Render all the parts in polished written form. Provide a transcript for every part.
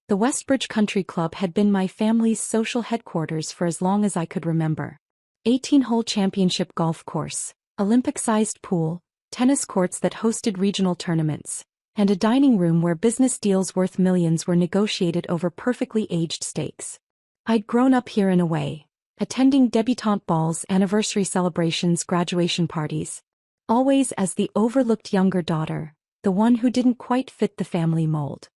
The Westbridge Country Club had been my family's social headquarters for as long as I could remember. 18-hole championship golf course, Olympic-sized pool, tennis courts that hosted regional tournaments, and a dining room where business deals worth millions were negotiated over perfectly aged steaks. I'd grown up here in a way, attending debutante balls, anniversary celebrations, graduation parties, always as the overlooked younger daughter, the one who didn't quite fit the family mold.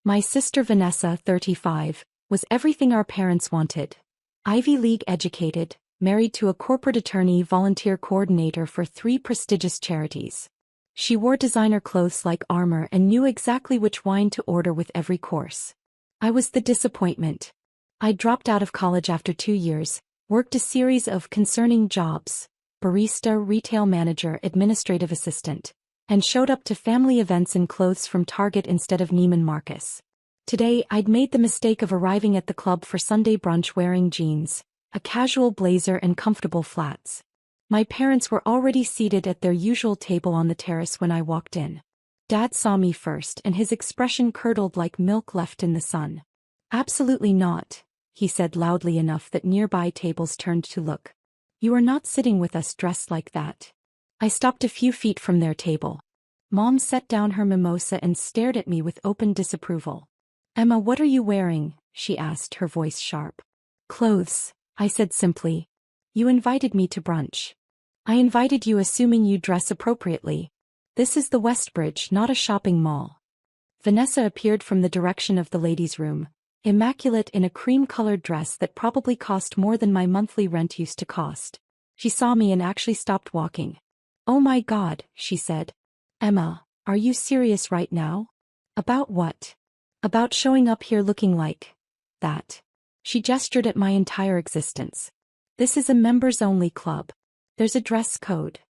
My sister Vanessa, 35, was everything our parents wanted. Ivy League educated, married to a corporate attorney, volunteer coordinator for 3 prestigious charities. She wore designer clothes like armor and knew exactly which wine to order with every course. I was the disappointment. I dropped out of college after 2 years, worked a series of concerning jobs, barista, retail manager, administrative assistant, and showed up to family events in clothes from Target instead of Neiman Marcus. Today I'd made the mistake of arriving at the club for Sunday brunch wearing jeans, a casual blazer and comfortable flats. My parents were already seated at their usual table on the terrace when I walked in. Dad saw me first and his expression curdled like milk left in the sun. "Absolutely not," he said loudly enough that nearby tables turned to look. "You are not sitting with us dressed like that." I stopped a few feet from their table. Mom set down her mimosa and stared at me with open disapproval. "Emma, what are you wearing?" she asked, her voice sharp. "Clothes," I said simply. "You invited me to brunch." "I invited you assuming you dress appropriately. This is the Westbridge, not a shopping mall." Vanessa appeared from the direction of the ladies' room, immaculate in a cream-colored dress that probably cost more than my monthly rent used to cost. She saw me and actually stopped walking. "Oh my God," she said. "Emma, are you serious right now?" "About what?" "About showing up here looking like that." She gestured at my entire existence. "This is a members-only club. There's a dress code."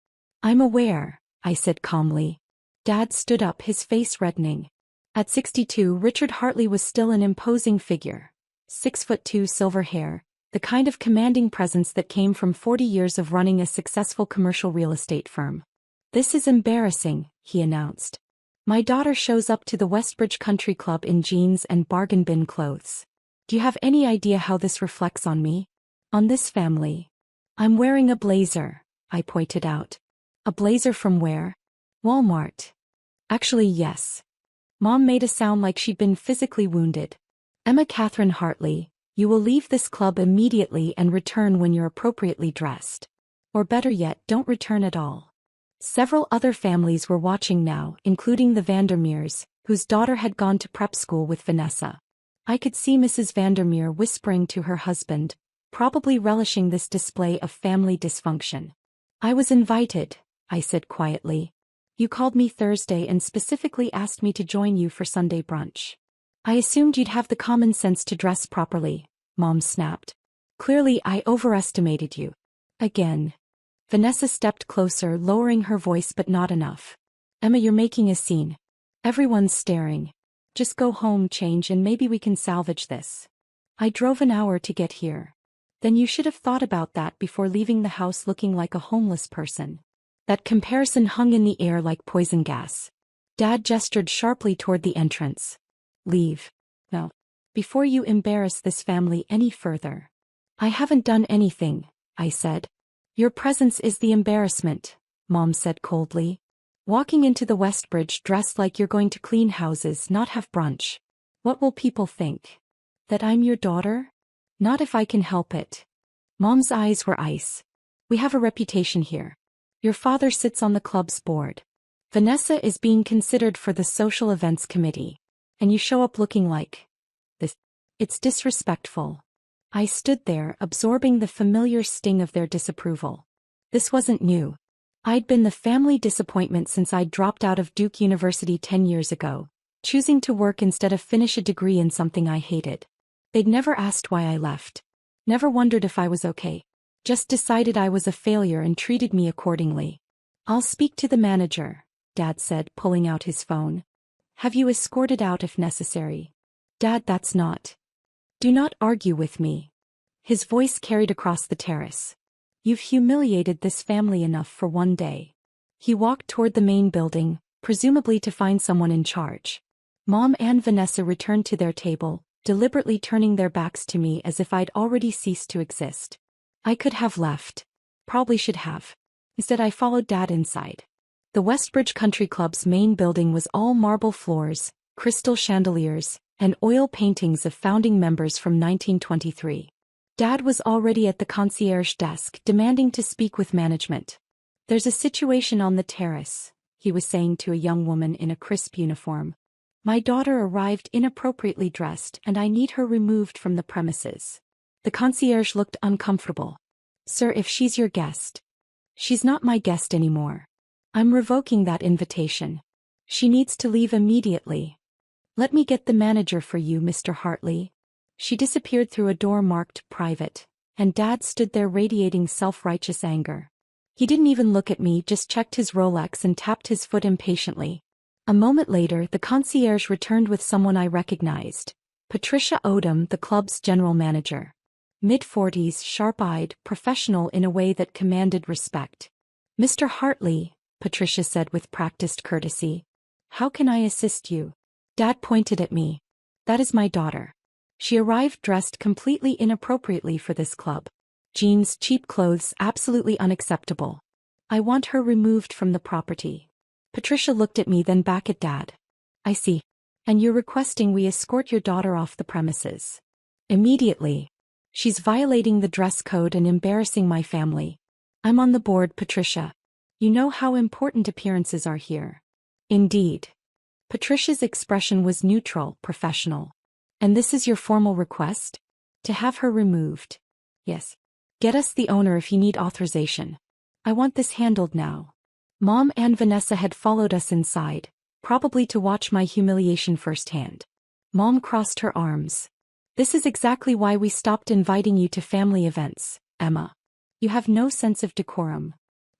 "I'm aware," I said calmly. Dad stood up, his face reddening. At 62, Richard Hartley was still an imposing figure. 6'2", silver hair, the kind of commanding presence that came from 40 years of running a successful commercial real estate firm. "This is embarrassing," he announced. "My daughter shows up to the Westbridge Country Club in jeans and bargain bin clothes. Do you have any idea how this reflects on me? On this family?" "I'm wearing a blazer," I pointed out. "A blazer from where?" "Walmart." "Actually, yes." Mom made a sound like she'd been physically wounded. "Emma Catherine Hartley, you will leave this club immediately and return when you're appropriately dressed. Or better yet, don't return at all." Several other families were watching now, including the Vandermeers, whose daughter had gone to prep school with Vanessa. I could see Mrs. Vandermeer whispering to her husband, probably relishing this display of family dysfunction. "I was invited," I said quietly. "You called me Thursday and specifically asked me to join you for Sunday brunch. I assumed you'd have the common sense to dress properly," Mom snapped. "Clearly I overestimated you." Again. Vanessa stepped closer, lowering her voice but not enough. "Emma, you're making a scene. Everyone's staring. Just go home, change, and maybe we can salvage this." "I drove an hour to get here." "Then you should have thought about that before leaving the house looking like a homeless person." That comparison hung in the air like poison gas. Dad gestured sharply toward the entrance. "Leave. No. Before you embarrass this family any further." "I haven't done anything," I said. "Your presence is the embarrassment," Mom said coldly. "Walking into the Westbridge dressed like you're going to clean houses, not have brunch. What will people think? That I'm your daughter? Not if I can help it." Mom's eyes were ice. "We have a reputation here. Your father sits on the club's board. Vanessa is being considered for the social events committee. And you show up looking like this. It's disrespectful." I stood there, absorbing the familiar sting of their disapproval. This wasn't new. I'd been the family disappointment since I'd dropped out of Duke University 10 years ago, choosing to work instead of finish a degree in something I hated. They'd never asked why I left. Never wondered if I was okay. Just decided I was a failure and treated me accordingly. "I'll speak to the manager," Dad said, pulling out his phone. "Have you escorted out if necessary?" "Dad, that's not." "Do not argue with me." His voice carried across the terrace. "You've humiliated this family enough for one day." He walked toward the main building, presumably to find someone in charge. Mom and Vanessa returned to their table, deliberately turning their backs to me as if I'd already ceased to exist. I could have left. Probably should have. Instead, I followed Dad inside. The Westbridge Country Club's main building was all marble floors, crystal chandeliers, and oil paintings of founding members from 1923. Dad was already at the concierge desk demanding to speak with management. "There's a situation on the terrace," he was saying to a young woman in a crisp uniform. "My daughter arrived inappropriately dressed and I need her removed from the premises." The concierge looked uncomfortable. "Sir, if she's your guest." "She's not my guest anymore. I'm revoking that invitation. She needs to leave immediately." "Let me get the manager for you, Mr. Hartley." She disappeared through a door marked private, and Dad stood there radiating self-righteous anger. He didn't even look at me, just checked his Rolex and tapped his foot impatiently. A moment later, the concierge returned with someone I recognized. Patricia Odom, the club's general manager. Mid-40s, sharp-eyed, professional in a way that commanded respect. "Mr. Hartley," Patricia said with practiced courtesy. "How can I assist you?" Dad pointed at me. "That is my daughter. She arrived dressed completely inappropriately for this club. Jeans, cheap clothes, absolutely unacceptable. I want her removed from the property." Patricia looked at me, then back at Dad. "I see. And you're requesting we escort your daughter off the premises?" "Immediately. She's violating the dress code and embarrassing my family." "I'm on the board, Patricia. You know how important appearances are here." "Indeed." Patricia's expression was neutral, professional. "And this is your formal request? To have her removed?" "Yes. Get us the owner if you need authorization. I want this handled now." Mom and Vanessa had followed us inside, probably to watch my humiliation firsthand. Mom crossed her arms. "This is exactly why we stopped inviting you to family events, Emma. You have no sense of decorum."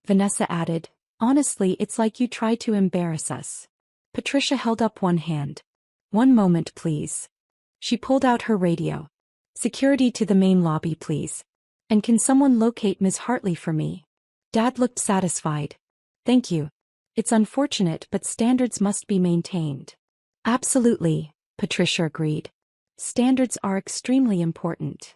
Vanessa added, "Honestly, it's like you try to embarrass us." Patricia held up one hand. "One moment, please." She pulled out her radio. "Security to the main lobby, please. And can someone locate Ms. Hartley for me?" Dad looked satisfied. "Thank you. It's unfortunate, but standards must be maintained." "Absolutely," Patricia agreed. "Standards are extremely important."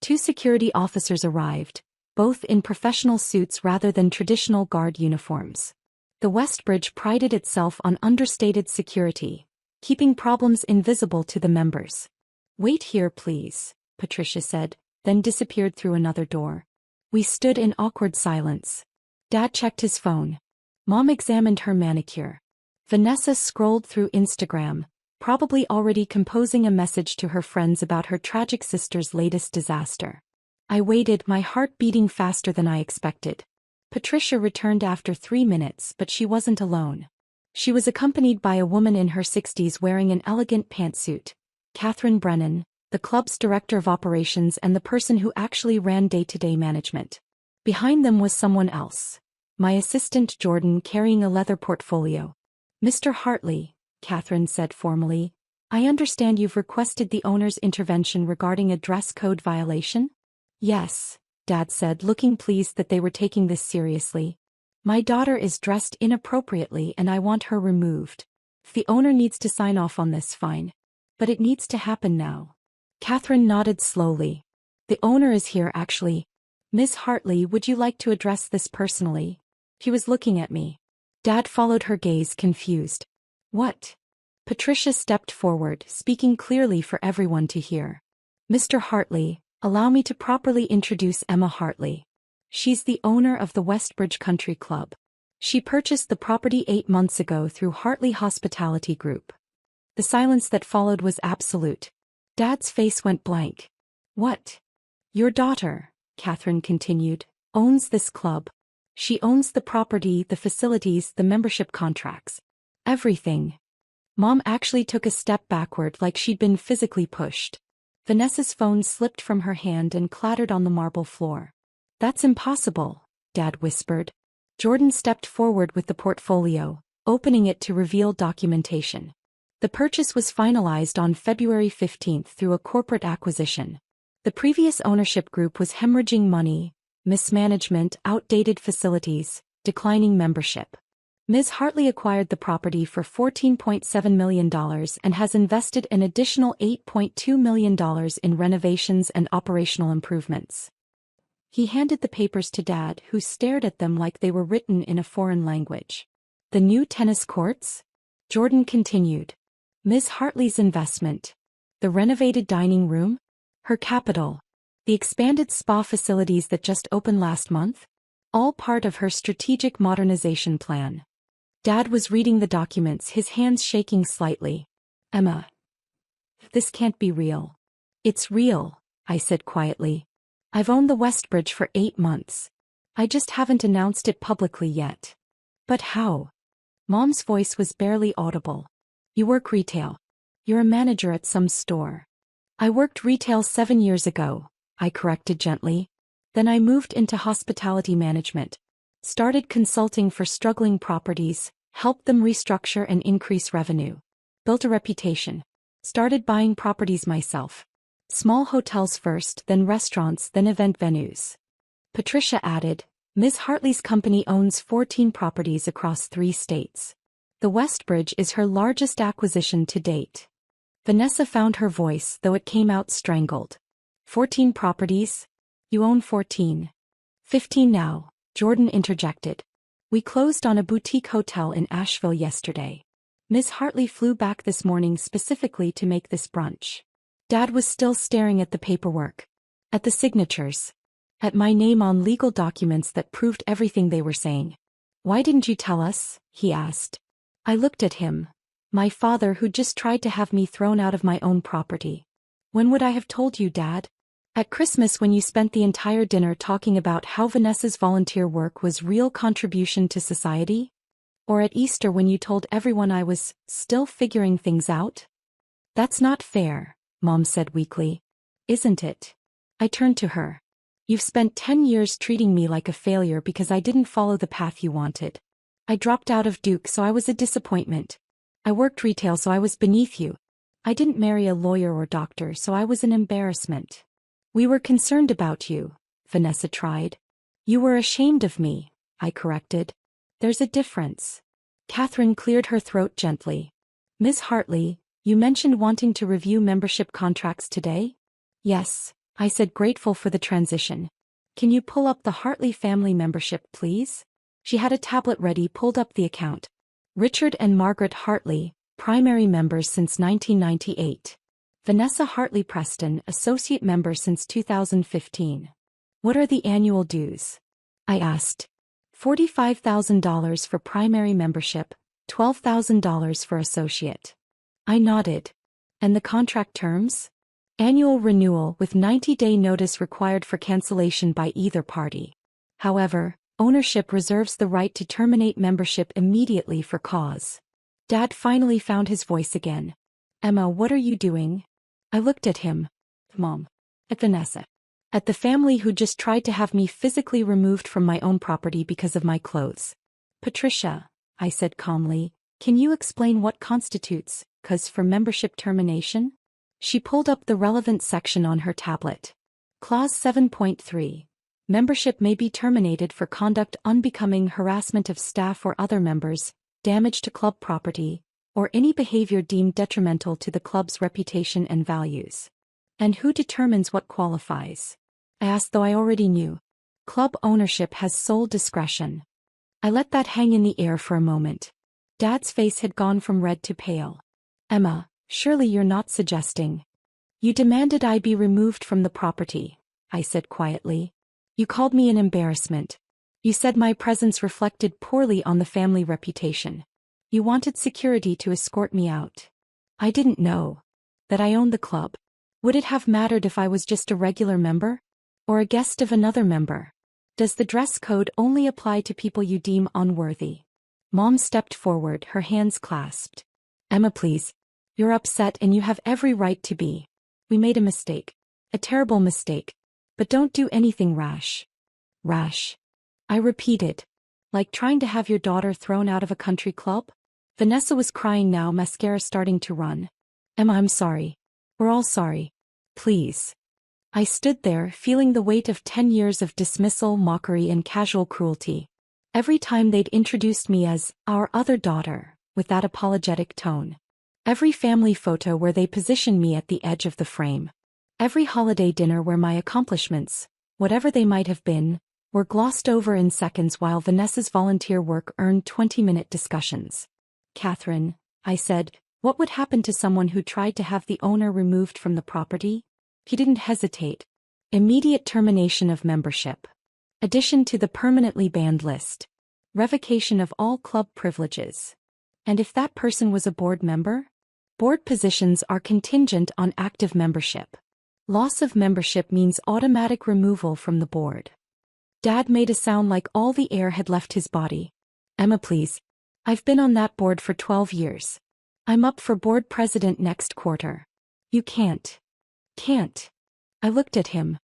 2 security officers arrived, both in professional suits rather than traditional guard uniforms. The Westbridge prided itself on understated security, keeping problems invisible to the members. "Wait here, please," Patricia said, then disappeared through another door. We stood in awkward silence. Dad checked his phone. Mom examined her manicure. Vanessa scrolled through Instagram, probably already composing a message to her friends about her tragic sister's latest disaster. I waited, my heart beating faster than I expected. Patricia returned after 3 minutes, but she wasn't alone. She was accompanied by a woman in her 60s wearing an elegant pantsuit, Catherine Brennan, the club's director of operations and the person who actually ran day-to-day management. Behind them was someone else. My assistant Jordan, carrying a leather portfolio. "Mr. Hartley," Catherine said formally, "I understand you've requested the owner's intervention regarding a dress code violation?" "Yes," Dad said, looking pleased that they were taking this seriously. "My daughter is dressed inappropriately and I want her removed. If the owner needs to sign off on this, fine. But it needs to happen now." Catherine nodded slowly. "The owner is here actually. Ms. Hartley, would you like to address this personally?" He was looking at me. Dad followed her gaze, confused. "What?" Patricia stepped forward, speaking clearly for everyone to hear. "Mr. Hartley, allow me to properly introduce Emma Hartley. She's the owner of the Westbridge Country Club. She purchased the property 8 months ago through Hartley Hospitality Group." The silence that followed was absolute. Dad's face went blank. "What?" "Your daughter," Catherine continued, "owns this club. She owns the property, the facilities, the membership contracts. Everything." Mom actually took a step backward like she'd been physically pushed. Vanessa's phone slipped from her hand and clattered on the marble floor. "That's impossible," Dad whispered. Jordan stepped forward with the portfolio, opening it to reveal documentation. The purchase was finalized on February 15 through a corporate acquisition. The previous ownership group was hemorrhaging money, mismanagement, outdated facilities, declining membership. Ms. Hartley acquired the property for $14.7 million and has invested an additional $8.2 million in renovations and operational improvements. He handed the papers to Dad, who stared at them like they were written in a foreign language. The new tennis courts? Jordan continued. Ms. Hartley's investment. The renovated dining room? Her capital. The expanded spa facilities that just opened last month? All part of her strategic modernization plan. Dad was reading the documents, his hands shaking slightly. Emma. This can't be real. It's real, I said quietly. I've owned the Westbridge for 8 months. I just haven't announced it publicly yet. But how? Mom's voice was barely audible. You work retail. You're a manager at some store. I worked retail 7 years ago, I corrected gently. Then I moved into hospitality management. Started consulting for struggling properties, helped them restructure and increase revenue. Built a reputation. Started buying properties myself. Small hotels first, then restaurants, then event venues. Patricia added, Ms. Hartley's company owns 14 properties across 3 states. The Westbridge is her largest acquisition to date. Vanessa found her voice, though it came out strangled. 14 properties? You own 14. 15 now, Jordan interjected. We closed on a boutique hotel in Asheville yesterday. Ms. Hartley flew back this morning specifically to make this brunch. Dad was still staring at the paperwork. At the signatures. At my name on legal documents that proved everything they were saying. Why didn't you tell us? He asked. I looked at him. My father, who just tried to have me thrown out of my own property. When would I have told you, Dad? At Christmas, when you spent the entire dinner talking about how Vanessa's volunteer work was real contribution to society? Or at Easter when you told everyone I was still figuring things out? That's not fair, Mom said weakly. Isn't it? I turned to her. You've spent 10 years treating me like a failure because I didn't follow the path you wanted. I dropped out of Duke, so I was a disappointment. I worked retail, so I was beneath you. I didn't marry a lawyer or doctor, so I was an embarrassment. We were concerned about you, Vanessa tried. You were ashamed of me, I corrected. There's a difference. Catherine cleared her throat gently. Ms. Hartley, you mentioned wanting to review membership contracts today? Yes, I said, grateful for the transition. Can you pull up the Hartley family membership, please? She had a tablet ready, pulled up the account. Richard and Margaret Hartley, primary members since 1998. Vanessa Hartley Preston, associate member since 2015. What are the annual dues? I asked. $45,000 for primary membership, $12,000 for associate. I nodded. And the contract terms? Annual renewal with 90-day notice required for cancellation by either party. However, ownership reserves the right to terminate membership immediately for cause. Dad finally found his voice again. Emma, what are you doing? I looked at him. Mom. At Vanessa. At the family who just tried to have me physically removed from my own property because of my clothes. Patricia, I said calmly, can you explain what constitutes cause for membership termination? She pulled up the relevant section on her tablet. Clause 7.3. Membership may be terminated for conduct unbecoming, harassment of staff or other members, damage to club property, or any behavior deemed detrimental to the club's reputation and values. And who determines what qualifies? I asked, though I already knew. Club ownership has sole discretion. I let that hang in the air for a moment. Dad's face had gone from red to pale. Emma, surely you're not suggesting. You demanded I be removed from the property, I said quietly. You called me an embarrassment. You said my presence reflected poorly on the family reputation. You wanted security to escort me out. I didn't know that I owned the club. Would it have mattered if I was just a regular member? Or a guest of another member? Does the dress code only apply to people you deem unworthy? Mom stepped forward, her hands clasped. Emma, please. You're upset and you have every right to be. We made a mistake. A terrible mistake. But don't do anything rash. Rash. I repeated. Like trying to have your daughter thrown out of a country club? Vanessa was crying now, mascara starting to run. Emma, I'm sorry. We're all sorry. Please. I stood there, feeling the weight of 10 years of dismissal, mockery, and casual cruelty. Every time they'd introduced me as our other daughter, with that apologetic tone. Every family photo where they positioned me at the edge of the frame. Every holiday dinner where my accomplishments, whatever they might have been, were glossed over in seconds while Vanessa's volunteer work earned 20-minute discussions. Catherine, I said, what would happen to someone who tried to have the owner removed from the property? He didn't hesitate. Immediate termination of membership. Addition to the permanently banned list. Revocation of all club privileges. And if that person was a board member? Board positions are contingent on active membership. Loss of membership means automatic removal from the board. Dad made a sound like all the air had left his body. Emma, please. I've been on that board for 12 years. I'm up for board president next quarter. You can't. Can't. I looked at him.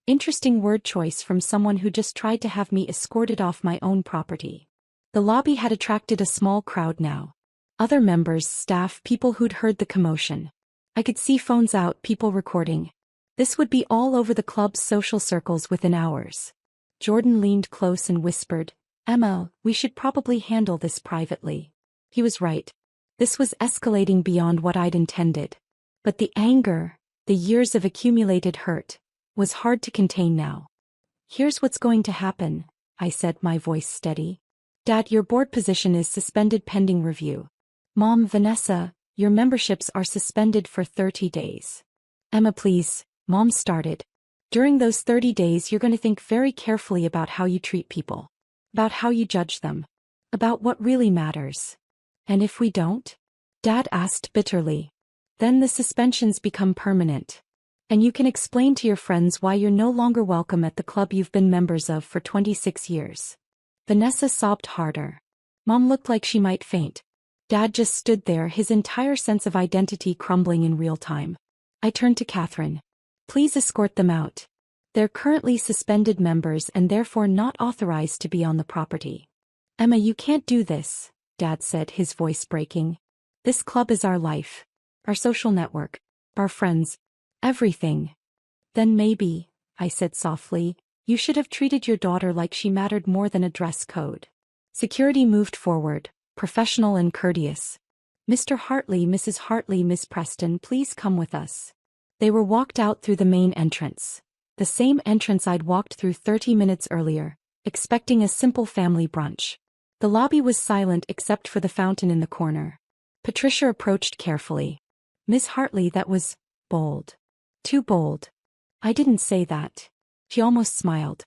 Interesting word choice from someone who just tried to have me escorted off my own property. The lobby had attracted a small crowd now. Other members, staff, people who'd heard the commotion. I could see phones out, people recording. This would be all over the club's social circles within hours. Jordan leaned close and whispered, Emma, we should probably handle this privately. He was right. This was escalating beyond what I'd intended. But the anger, the years of accumulated hurt, was hard to contain now. Here's what's going to happen, I said, my voice steady. Dad, your board position is suspended pending review. Mom, Vanessa, your memberships are suspended for 30 days. Emma, please, Mom started. During those 30 days you're going to think very carefully about how you treat people. About how you judge them. About what really matters. And if we don't? Dad asked bitterly. Then the suspensions become permanent. And you can explain to your friends why you're no longer welcome at the club you've been members of for 26 years. Vanessa sobbed harder. Mom looked like she might faint. Dad just stood there, his entire sense of identity crumbling in real time. I turned to Catherine. Please escort them out. They're currently suspended members and therefore not authorized to be on the property. Emma, you can't do this, Dad said, his voice breaking. This club is our life. Our social network. Our friends. Everything. Then maybe, I said softly, you should have treated your daughter like she mattered more than a dress code. Security moved forward, professional and courteous. Mr. Hartley, Mrs. Hartley, Miss Preston, please come with us. They were walked out through the main entrance. The same entrance I'd walked through 30 minutes earlier, expecting a simple family brunch. The lobby was silent except for the fountain in the corner. Patricia approached carefully. Miss Hartley, that was bold. Too bold. I didn't say that. She almost smiled.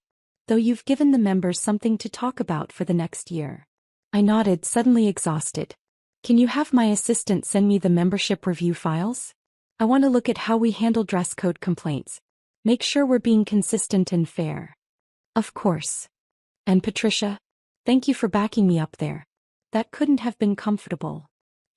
Though you've given the members something to talk about for the next year. I nodded, suddenly exhausted. Can you have my assistant send me the membership review files? I want to look at how we handle dress code complaints. Make sure we're being consistent and fair. Of course. And Patricia? Thank you for backing me up there. That couldn't have been comfortable.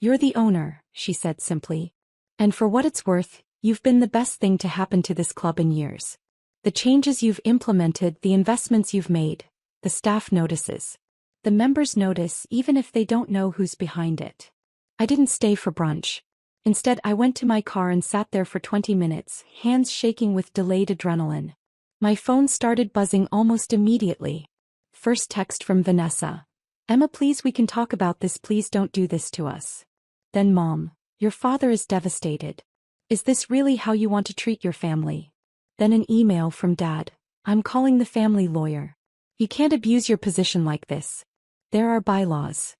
You're the owner, she said simply. And for what it's worth, you've been the best thing to happen to this club in years. The changes you've implemented, the investments you've made, the staff notices. The members notice even if they don't know who's behind it. I didn't stay for brunch. Instead, I went to my car and sat there for 20 minutes, hands shaking with delayed adrenaline. My phone started buzzing almost immediately. First text from Vanessa. Emma, please, we can talk about this, please don't do this to us. Then Mom, your father is devastated. Is this really how you want to treat your family? Then an email from Dad. I'm calling the family lawyer. You can't abuse your position like this. There are bylaws.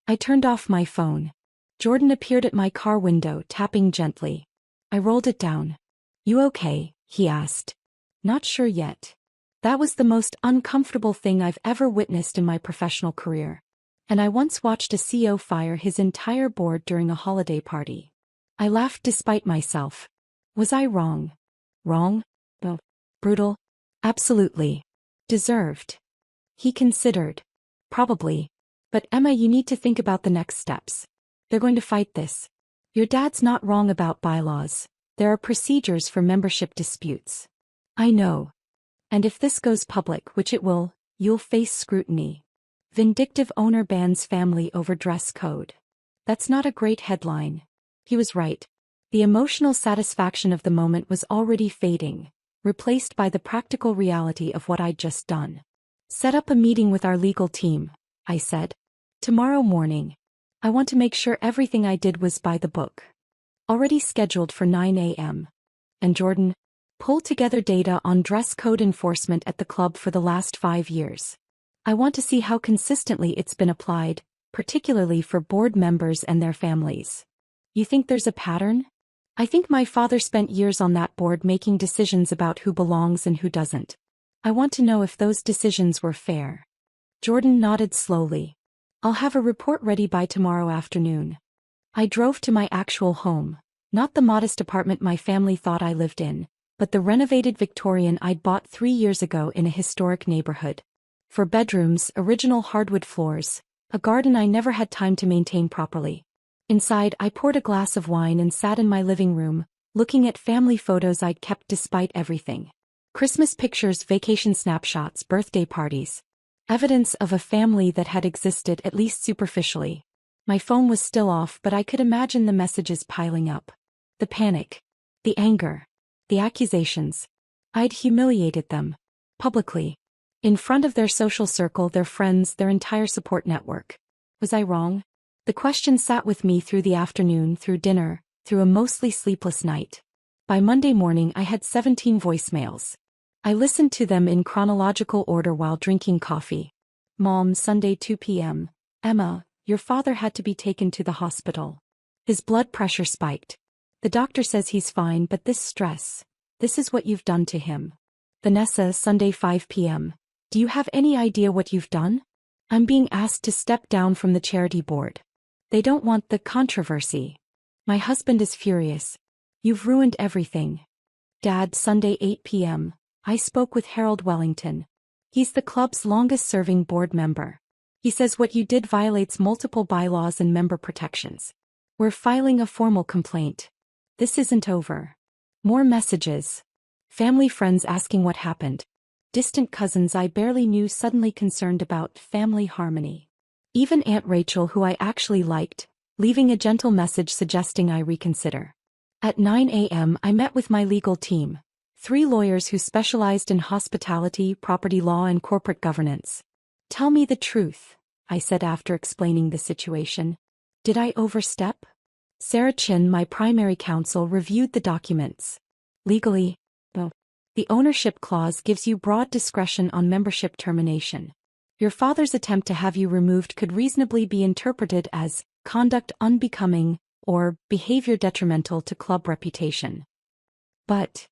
I turned off my phone. Jordan appeared at my car window, tapping gently. I rolled it down. You okay? He asked. Not sure yet. That was the most uncomfortable thing I've ever witnessed in my professional career. And I once watched a CEO fire his entire board during a holiday party. I laughed despite myself. Was I wrong? Wrong? Oh, brutal? Absolutely. Deserved. He considered. Probably. But Emma, you need to think about the next steps. They're going to fight this. Your dad's not wrong about bylaws. There are procedures for membership disputes. I know. And if this goes public, which it will, you'll face scrutiny. Vindictive owner bans family over dress code. That's not a great headline. He was right. The emotional satisfaction of the moment was already fading, replaced by the practical reality of what I'd just done. Set up a meeting with our legal team, I said. Tomorrow morning. I want to make sure everything I did was by the book. Already scheduled for 9 a.m. And Jordan, pull together data on dress code enforcement at the club for the last 5 years. I want to see how consistently it's been applied, particularly for board members and their families. You think there's a pattern? I think my father spent years on that board making decisions about who belongs and who doesn't. I want to know if those decisions were fair. Jordan nodded slowly. I'll have a report ready by tomorrow afternoon. I drove to my actual home, not the modest apartment my family thought I lived in, but the renovated Victorian I'd bought 3 years ago in a historic neighborhood. 4 bedrooms, original hardwood floors, a garden I never had time to maintain properly. Inside, I poured a glass of wine and sat in my living room, looking at family photos I'd kept despite everything. Christmas pictures, vacation snapshots, birthday parties. Evidence of a family that had existed at least superficially. My phone was still off, but I could imagine the messages piling up. The panic. The anger. The accusations. I'd humiliated them. Publicly. In front of their social circle, their friends, their entire support network. Was I wrong? The question sat with me through the afternoon, through dinner, through a mostly sleepless night. By Monday morning I had 17 voicemails. I listened to them in chronological order while drinking coffee. Mom, Sunday 2 p.m. Emma, your father had to be taken to the hospital. His blood pressure spiked. The doctor says he's fine, but this stress, this is what you've done to him. Vanessa, Sunday 5 p.m. Do you have any idea what you've done? I'm being asked to step down from the charity board. They don't want the controversy. My husband is furious. You've ruined everything. Dad, Sunday 8 p.m. I spoke with Harold Wellington. He's the club's longest-serving board member. He says what you did violates multiple bylaws and member protections. We're filing a formal complaint. This isn't over. More messages. Family friends asking what happened. Distant cousins I barely knew suddenly concerned about family harmony. Even Aunt Rachel, who I actually liked, leaving a gentle message suggesting I reconsider. At 9 a.m. I met with my legal team. 3 lawyers who specialized in hospitality, property law, and corporate governance. Tell me the truth, I said after explaining the situation. Did I overstep? Sarah Chin, my primary counsel, reviewed the documents. Legally, no. The ownership clause gives you broad discretion on membership termination. Your father's attempt to have you removed could reasonably be interpreted as conduct unbecoming or behavior detrimental to club reputation. But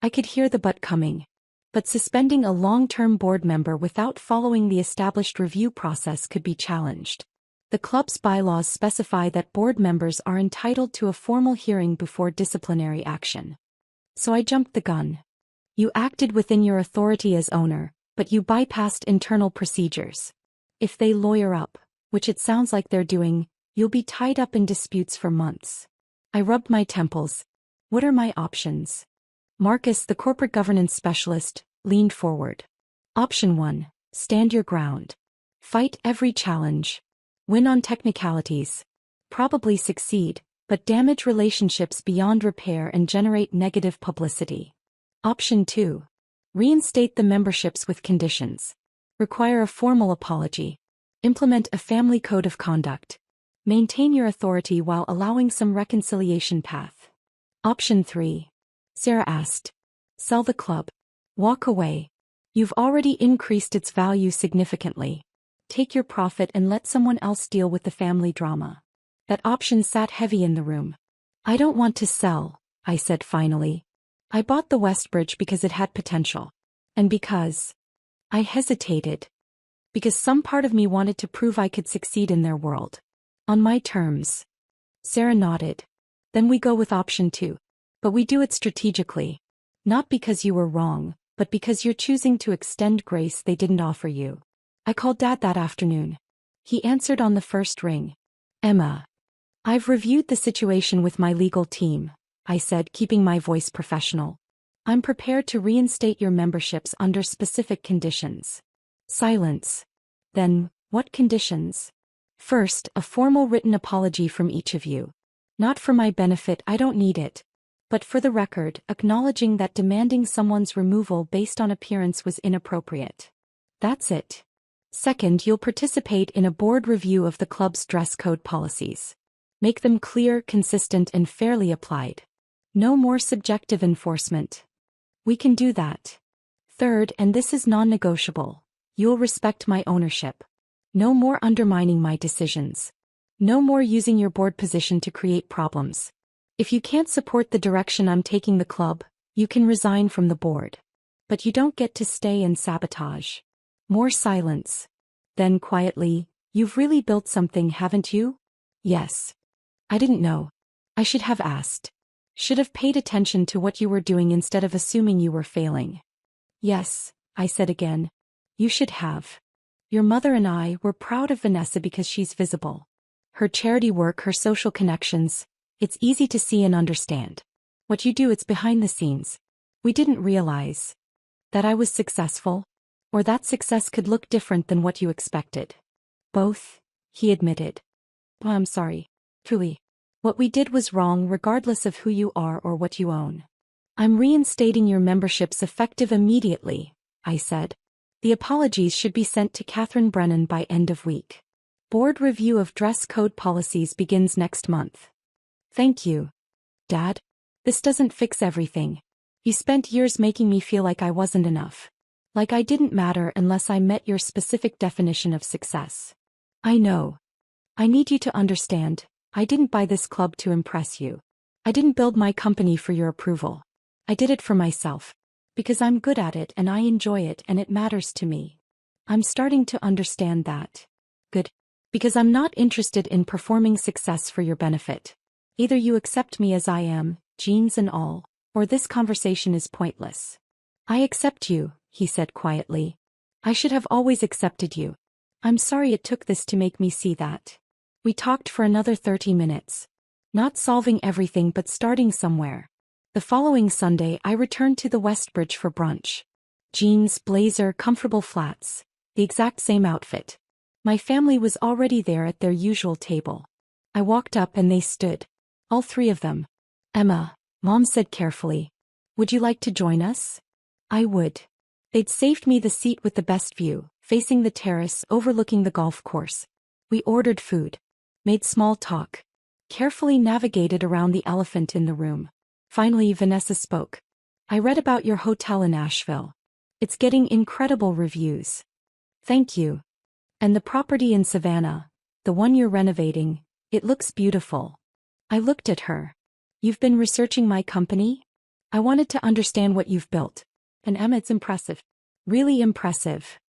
I could hear the but coming. But suspending a long-term board member without following the established review process could be challenged. The club's bylaws specify that board members are entitled to a formal hearing before disciplinary action. So I jumped the gun. You acted within your authority as owner, but you bypassed internal procedures. If they lawyer up, which it sounds like they're doing, you'll be tied up in disputes for months. I rubbed my temples. What are my options? Marcus, the corporate governance specialist, leaned forward. Option 1. Stand your ground. Fight every challenge. Win on technicalities. Probably succeed, but damage relationships beyond repair and generate negative publicity. Option 2. Reinstate the memberships with conditions. Require a formal apology. Implement a family code of conduct. Maintain your authority while allowing some reconciliation path. Option 3. Sarah asked. Sell the club. Walk away. You've already increased its value significantly. Take your profit and let someone else deal with the family drama. That option sat heavy in the room. I don't want to sell, I said finally. I bought the Westbridge because it had potential. And because I hesitated. Because some part of me wanted to prove I could succeed in their world. On my terms. Sarah nodded. Then we go with option 2. But we do it strategically. Not because you were wrong, but because you're choosing to extend grace they didn't offer you. I called Dad that afternoon. He answered on the first ring. Emma. I've reviewed the situation with my legal team, I said, keeping my voice professional. I'm prepared to reinstate your memberships under specific conditions. Silence. Then, what conditions? First, a formal written apology from each of you. Not for my benefit, I don't need it. But for the record, acknowledging that demanding someone's removal based on appearance was inappropriate. That's it. Second, you'll participate in a board review of the club's dress code policies. Make them clear, consistent, and fairly applied. No more subjective enforcement. We can do that. Third, and this is non-negotiable, you'll respect my ownership. No more undermining my decisions. No more using your board position to create problems. If you can't support the direction I'm taking the club, you can resign from the board. But you don't get to stay and sabotage. More silence. Then quietly, you've really built something, haven't you? Yes. I didn't know. I should have asked. Should have paid attention to what you were doing instead of assuming you were failing. Yes, I said again. You should have. Your mother and I were proud of Vanessa because she's visible. Her charity work, her social connections, it's easy to see and understand. What you do, it's behind the scenes. We didn't realize that I was successful, or that success could look different than what you expected. Both, he admitted. Oh, I'm sorry. Truly. What we did was wrong regardless of who you are or what you own. I'm reinstating your memberships effective immediately, I said. The apologies should be sent to Catherine Brennan by end of week. Board review of dress code policies begins next month. Thank you. Dad? This doesn't fix everything. You spent years making me feel like I wasn't enough. Like I didn't matter unless I met your specific definition of success. I know. I need you to understand, I didn't buy this club to impress you. I didn't build my company for your approval. I did it for myself. Because I'm good at it and I enjoy it and it matters to me. I'm starting to understand that. Good. Because I'm not interested in performing success for your benefit. Either you accept me as I am, jeans and all, or this conversation is pointless. I accept you, he said quietly. I should have always accepted you. I'm sorry it took this to make me see that. We talked for another 30 minutes. Not solving everything but starting somewhere. The following Sunday I returned to the Westbridge for brunch. Jeans, blazer, comfortable flats. The exact same outfit. My family was already there at their usual table. I walked up and they stood. All three of them. Emma, Mom said carefully. Would you like to join us? I would. They'd saved me the seat with the best view, facing the terrace overlooking the golf course. We ordered food. Made small talk. Carefully navigated around the elephant in the room. Finally Vanessa spoke. I read about your hotel in Asheville. It's getting incredible reviews. Thank you. And the property in Savannah, the one you're renovating, it looks beautiful. I looked at her. You've been researching my company? I wanted to understand what you've built. And Emma, it's impressive. Really impressive.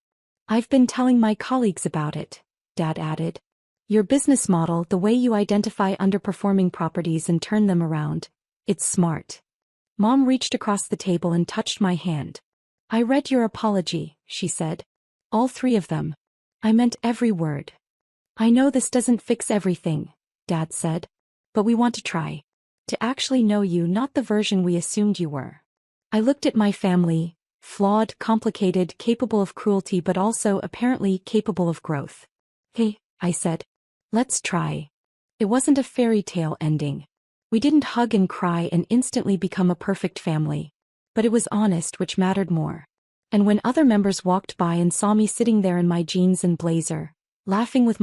I've been telling my colleagues about it, Dad added. Your business model, the way you identify underperforming properties and turn them around, it's smart. Mom reached across the table and touched my hand. I read your apology, she said. All three of them. I meant every word. I know this doesn't fix everything, Dad said. But we want to try. To actually know you, not the version we assumed you were. I looked at my family, flawed, complicated, capable of cruelty but also apparently capable of growth. Hey, I said. Let's try. It wasn't a fairy tale ending. We didn't hug and cry and instantly become a perfect family. But it was honest, which mattered more. And when other members walked by and saw me sitting there in my jeans and blazer, laughing with my